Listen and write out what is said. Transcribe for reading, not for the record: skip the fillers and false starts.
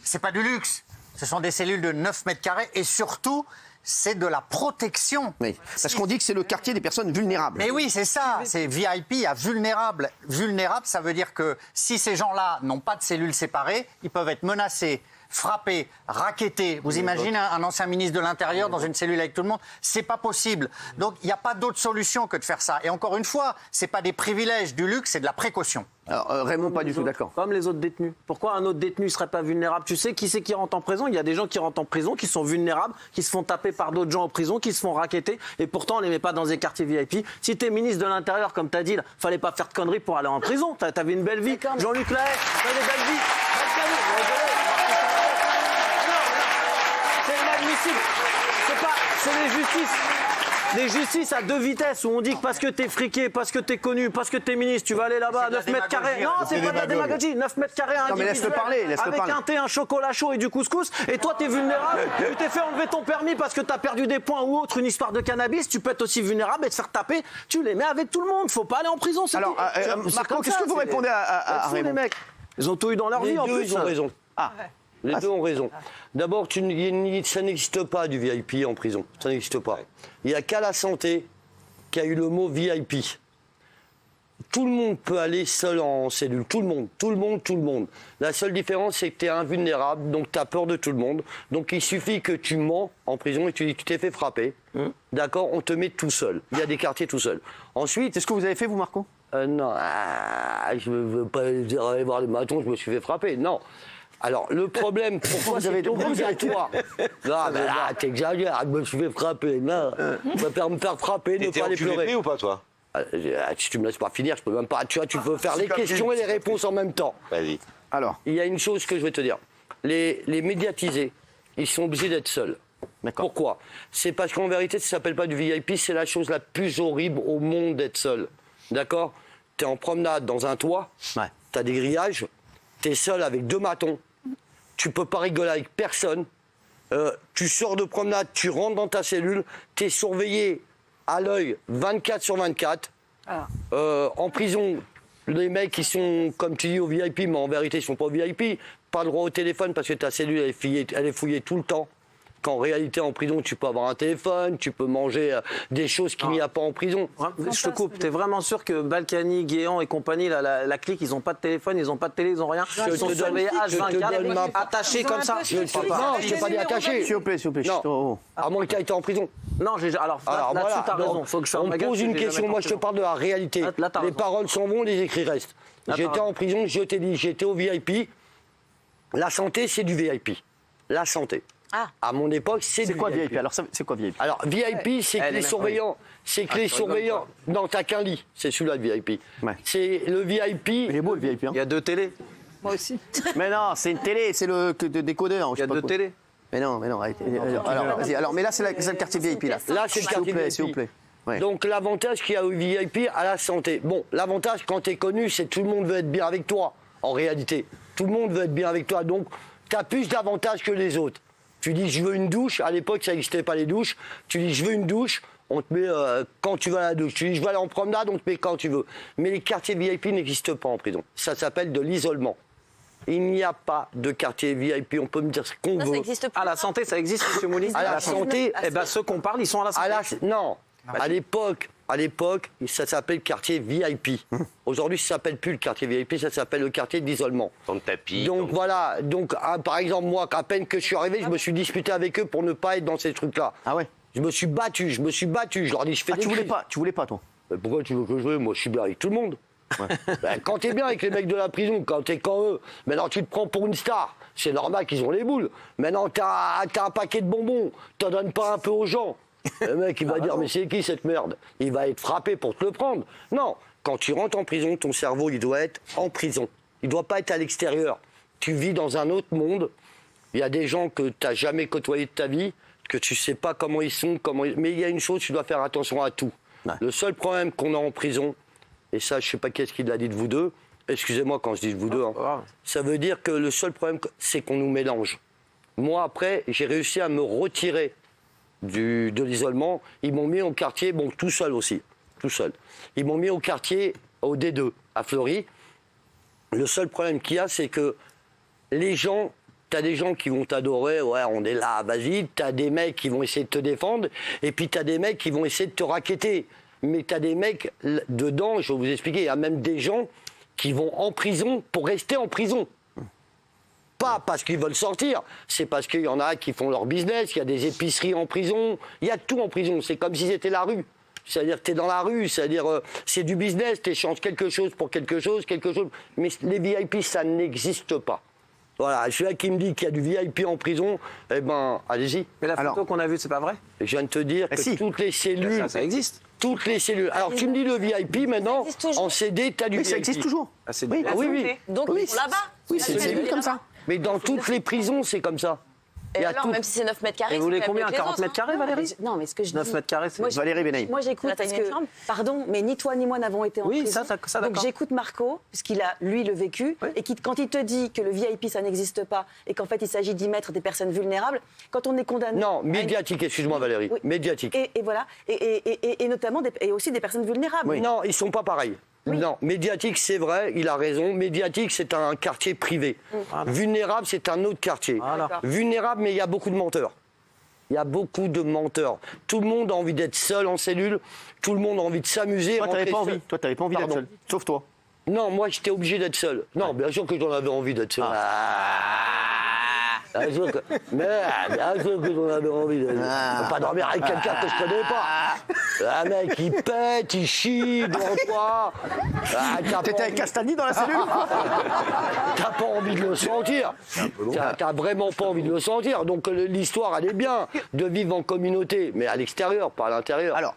c'est pas du luxe. Ce sont des cellules de 9 mètres carrés et surtout, c'est de la protection. Oui, parce qu'on dit que c'est le quartier des personnes vulnérables. Mais oui, c'est ça. C'est VIP à vulnérable. Vulnérable, ça veut dire que si ces gens-là n'ont pas de cellules séparées, ils peuvent être menacés, frappés, rackettés. Vous imaginez un ancien ministre de l'Intérieur dans une cellule avec tout le monde? C'est pas possible. Donc, il n'y a pas d'autre solution que de faire ça. Et encore une fois, c'est pas des privilèges du luxe, c'est de la précaution. Alors, Raymond, pas du tout d'accord. Comme les autres détenus. Pourquoi un autre détenu ne serait pas vulnérable? Tu sais qui c'est qui rentre en prison? Il y a des gens qui rentrent en prison, qui sont vulnérables, qui se font taper par d'autres gens en prison, qui se font racketter, et pourtant on les met pas dans des quartiers VIP. Si t'es ministre de l'Intérieur, comme t'as dit, là, fallait pas faire de conneries pour aller en prison. T'avais une belle vie. Jean-Luc Lahaye, t'avais une belle vie. C'est inadmissible. C'est les justices. Les justices à deux vitesses où on dit que parce que t'es friqué, parce que t'es connu, parce que t'es ministre, tu vas aller là-bas, 9 mètres carrés. Non, c'est pas de la démagogie. 9 mètres carrés, Non, mais laisse-le parler, laisse-le avec parler. un thé, un chocolat chaud et du couscous. Et toi, t'es vulnérable. Tu t'es fait enlever ton permis parce que t'as perdu des points ou autre, une histoire de cannabis. Tu peux être aussi vulnérable et te faire taper. Tu les mets avec tout le monde. Faut pas aller en prison. Alors, Marco, qu'est-ce que vous répondez à les Raymond? mecs. Ils ont tout eu dans leur Les vie en deux, plus. ils ont raison. Ah. Les deux ont raison. D'abord, ça n'existe pas du VIP en prison. Ça n'existe pas. Il n'y a qu'à la santé qui a eu le mot VIP. Tout le monde peut aller seul en cellule. Tout le monde. La seule différence, c'est que tu es invulnérable, donc tu as peur de tout le monde. Donc il suffit que tu mens en prison et tu dis que tu t'es fait frapper. D'accord, on te met tout seul. Il y a des quartiers tout seul. Ensuite, C'est ce que vous avez fait, vous, Marco? non, je ne veux pas dire aller voir les matons, je me suis fait frapper. Non. Alors, le problème, pourquoi c'est obligatoire? Non, mais là, t'exagères, je me suis fait frapper. Non, je préfère me faire frapper, ne T'étais pas aller enculé pleurer. ou pas, toi? Si tu me laisses pas finir, je peux même pas. Tu vois, tu peux faire les questions et les réponses en même temps. Vas-y. Alors, Il y a une chose que je vais te dire. Les médiatisés, ils sont obligés d'être seuls. d'accord. Pourquoi? C'est parce qu'en vérité, ça s'appelle pas du VIP, c'est la chose la plus horrible au monde d'être seul. D'accord? T'es en promenade dans un toit, Ouais. t'as des grillages, t'es seul avec 2 matons, tu peux pas rigoler avec personne, tu sors de promenade, tu rentres dans ta cellule, t'es surveillé à l'œil 24 sur 24. En prison, les mecs qui sont, comme tu dis, au VIP, mais en vérité, ils sont pas au VIP, pas le droit au téléphone parce que ta cellule, elle est fouillée tout le temps. Qu'en réalité, en prison, tu peux avoir un téléphone, tu peux manger des choses qu'il n'y a pas en prison. Je te coupe. T'es vraiment sûr que Balkany, Guéant et compagnie, la clique, ils ont pas de téléphone, ils ont pas de télé, ils ont rien. Ils sont surveillés H24, attachés comme ça. Non, je t'ai pas dit attaché. S'il vous plaît. Non. Oh. À moins que tu aies été en prison. Non, alors là-dessus, voilà, t'as raison. donc, Faut que je on me fasse ma gueule, pose une parce que j'ai question, jamais moi été je en te parle de la réalité. Là, t'as Les raison. paroles s'en vont, les écrits restent. Là, t'as J'étais raison. en prison, je t'ai dit, j'étais au VIP. La santé, c'est du VIP. La santé. À mon époque, c'est du quoi VIP. VIP? Alors, c'est quoi VIP? Alors, VIP, c'est que les surveillants. C'est que les surveillants. Non, t'as qu'un lit. C'est celui-là, le VIP. Ouais. C'est le VIP. Il est beau, le VIP. Hein. Il y a 2 télés. Moi aussi. Mais non, c'est une télé, c'est le décodeur. Il y a 2 télés. Mais non, arrêtez. Alors, vas-y. Alors, mais là, c'est le quartier VIP, là. Là, c'est le quartier VIP. S'il vous plaît. Ouais. Donc, l'avantage qu'il y a au VIP à la santé. Bon, l'avantage, quand tu es connu, c'est que tout le monde veut être bien avec toi, en réalité. Tout le monde veut être bien avec toi. Donc, tu as plus d'avantages que les autres. Tu dis, je veux une douche. À l'époque, ça n'existait pas les douches. Tu dis, je veux une douche. On te met quand tu vas à la douche. Tu dis, je vais aller en promenade, on te met quand tu veux. Mais les quartiers VIP n'existent pas en prison. Ça s'appelle de l'isolement. Il n'y a pas de quartier VIP. On peut me dire ce qu'on Ça veut. n'existe plus. À la santé, ça existe, monsieur Mouly. À la santé, Eh ben, ceux qu'on parle, ils sont à la santé. non. À l'époque, ça s'appelle quartier VIP. Aujourd'hui, ça s'appelle plus le quartier VIP, ça s'appelle le quartier d'isolement. Dans le tapis. Donc voilà, par exemple, moi, à peine que je suis arrivé, je me suis disputé avec eux pour ne pas être dans ces trucs-là. Ah ouais? Je me suis battu, je leur dis, je fais des Tu crises. voulais pas, toi? Mais pourquoi tu veux que je joue? Moi, je suis bien avec tout le monde. Ben, quand t'es bien avec les mecs de la prison, quand t'es quand eux, maintenant tu te prends pour une star, c'est normal qu'ils ont les boules. Maintenant t'as un paquet de bonbons, t'en donnes pas un peu aux gens. Le mec il va dire mais c'est qui cette merde? Il va être frappé pour te le prendre. Non, quand tu rentres en prison, ton cerveau il doit être en prison. Il doit pas être à l'extérieur. Tu vis dans un autre monde. Il y a des gens que t'as jamais côtoyés de ta vie, que tu sais pas comment ils sont, mais il y a une chose, tu dois faire attention à tout. Ouais. Le seul problème qu'on a en prison, et ça, je sais pas qu'est-ce qu'il a dit de vous deux. Excusez-moi quand je dis de vous deux. Hein. Ça veut dire que le seul problème, c'est qu'on nous mélange. Moi, après, j'ai réussi à me retirer de l'isolement. Ils m'ont mis au quartier, bon, tout seul aussi. Tout seul. Ils m'ont mis au quartier, au D2, à Fleury. Le seul problème qu'il y a, c'est que les gens T'as des gens qui vont t'adorer, ouais, on est là, vas-y. T'as des mecs qui vont essayer de te défendre, et puis t'as des mecs qui vont essayer de te racketter. Mais t'as des mecs dedans, je vais vous expliquer, il y a même des gens qui vont en prison pour rester en prison. Pas parce qu'ils veulent sortir, c'est parce qu'il y en a qui font leur business, il y a des épiceries en prison, il y a tout en prison, c'est comme si c'était la rue. C'est-à-dire que tu es dans la rue, c'est-à-dire c'est du business, tu échanges quelque chose pour quelque chose. Mais les VIP, ça n'existe pas. Voilà, celui-là qui me dit qu'il y a du VIP en prison, eh ben, allez-y. Mais la photo qu'on a vue, c'est pas vrai? Je viens de te dire que toutes les cellules... Ça existe. Toutes les cellules. Alors tu me dis le VIP maintenant, en CD, tu as du VIP. Oui, ça existe toujours. Oui, oui. Donc ils sont là-bas. Oui, c'est une cellule comme ça. Mais dans toutes les prisons, c'est comme ça. Et alors, même si c'est 9 mètres carrés. Et vous voulez c'est combien, mieux que les 40 autres, mètres carrés, Valérie? Non, mais ce que je dis. 9 mètres carrés, c'est. Valérie Benaïm. Moi, j'écoute La taille parce d'une que, chambre. pardon, mais ni toi ni moi n'avons été en Oui, prison. ça, donc d'accord. j'écoute Marco, puisqu'il a, lui, le vécu, et quand il te dit que le VIP, ça n'existe pas, et qu'en fait, il s'agit d'y mettre des personnes vulnérables, quand on est condamné... Non, médiatique, excuse-moi Valérie, Oui. médiatique. Et voilà, et notamment, et aussi des personnes vulnérables. Non, ils sont pas pareils. Non, médiatique, c'est vrai, il a raison. Médiatique, c'est un quartier privé. Vulnérable, c'est un autre quartier. Voilà. Vulnérable, mais il y a beaucoup de menteurs. Il y a beaucoup de menteurs. Tout le monde a envie d'être seul en cellule. Tout le monde a envie de s'amuser. Toi, t'avais rentrer pas seul. envie. Toi, t'avais pas envie d'être Pardon. seul. Sauf toi. Non, moi, j'étais obligé d'être seul. Non, bien sûr que j'en avais envie d'être seul. Bien sûr que j'en avais envie d'être seul. Pas dormir avec quelqu'un que je connais pas. Un mec, il pète, il chie devant toi. T'étais avec Castagny dans la cellule? T'as pas envie de le sentir. T'as vraiment pas envie de le sentir. Donc l'histoire, elle est bien de vivre en communauté, mais à l'extérieur, pas à l'intérieur. Alors.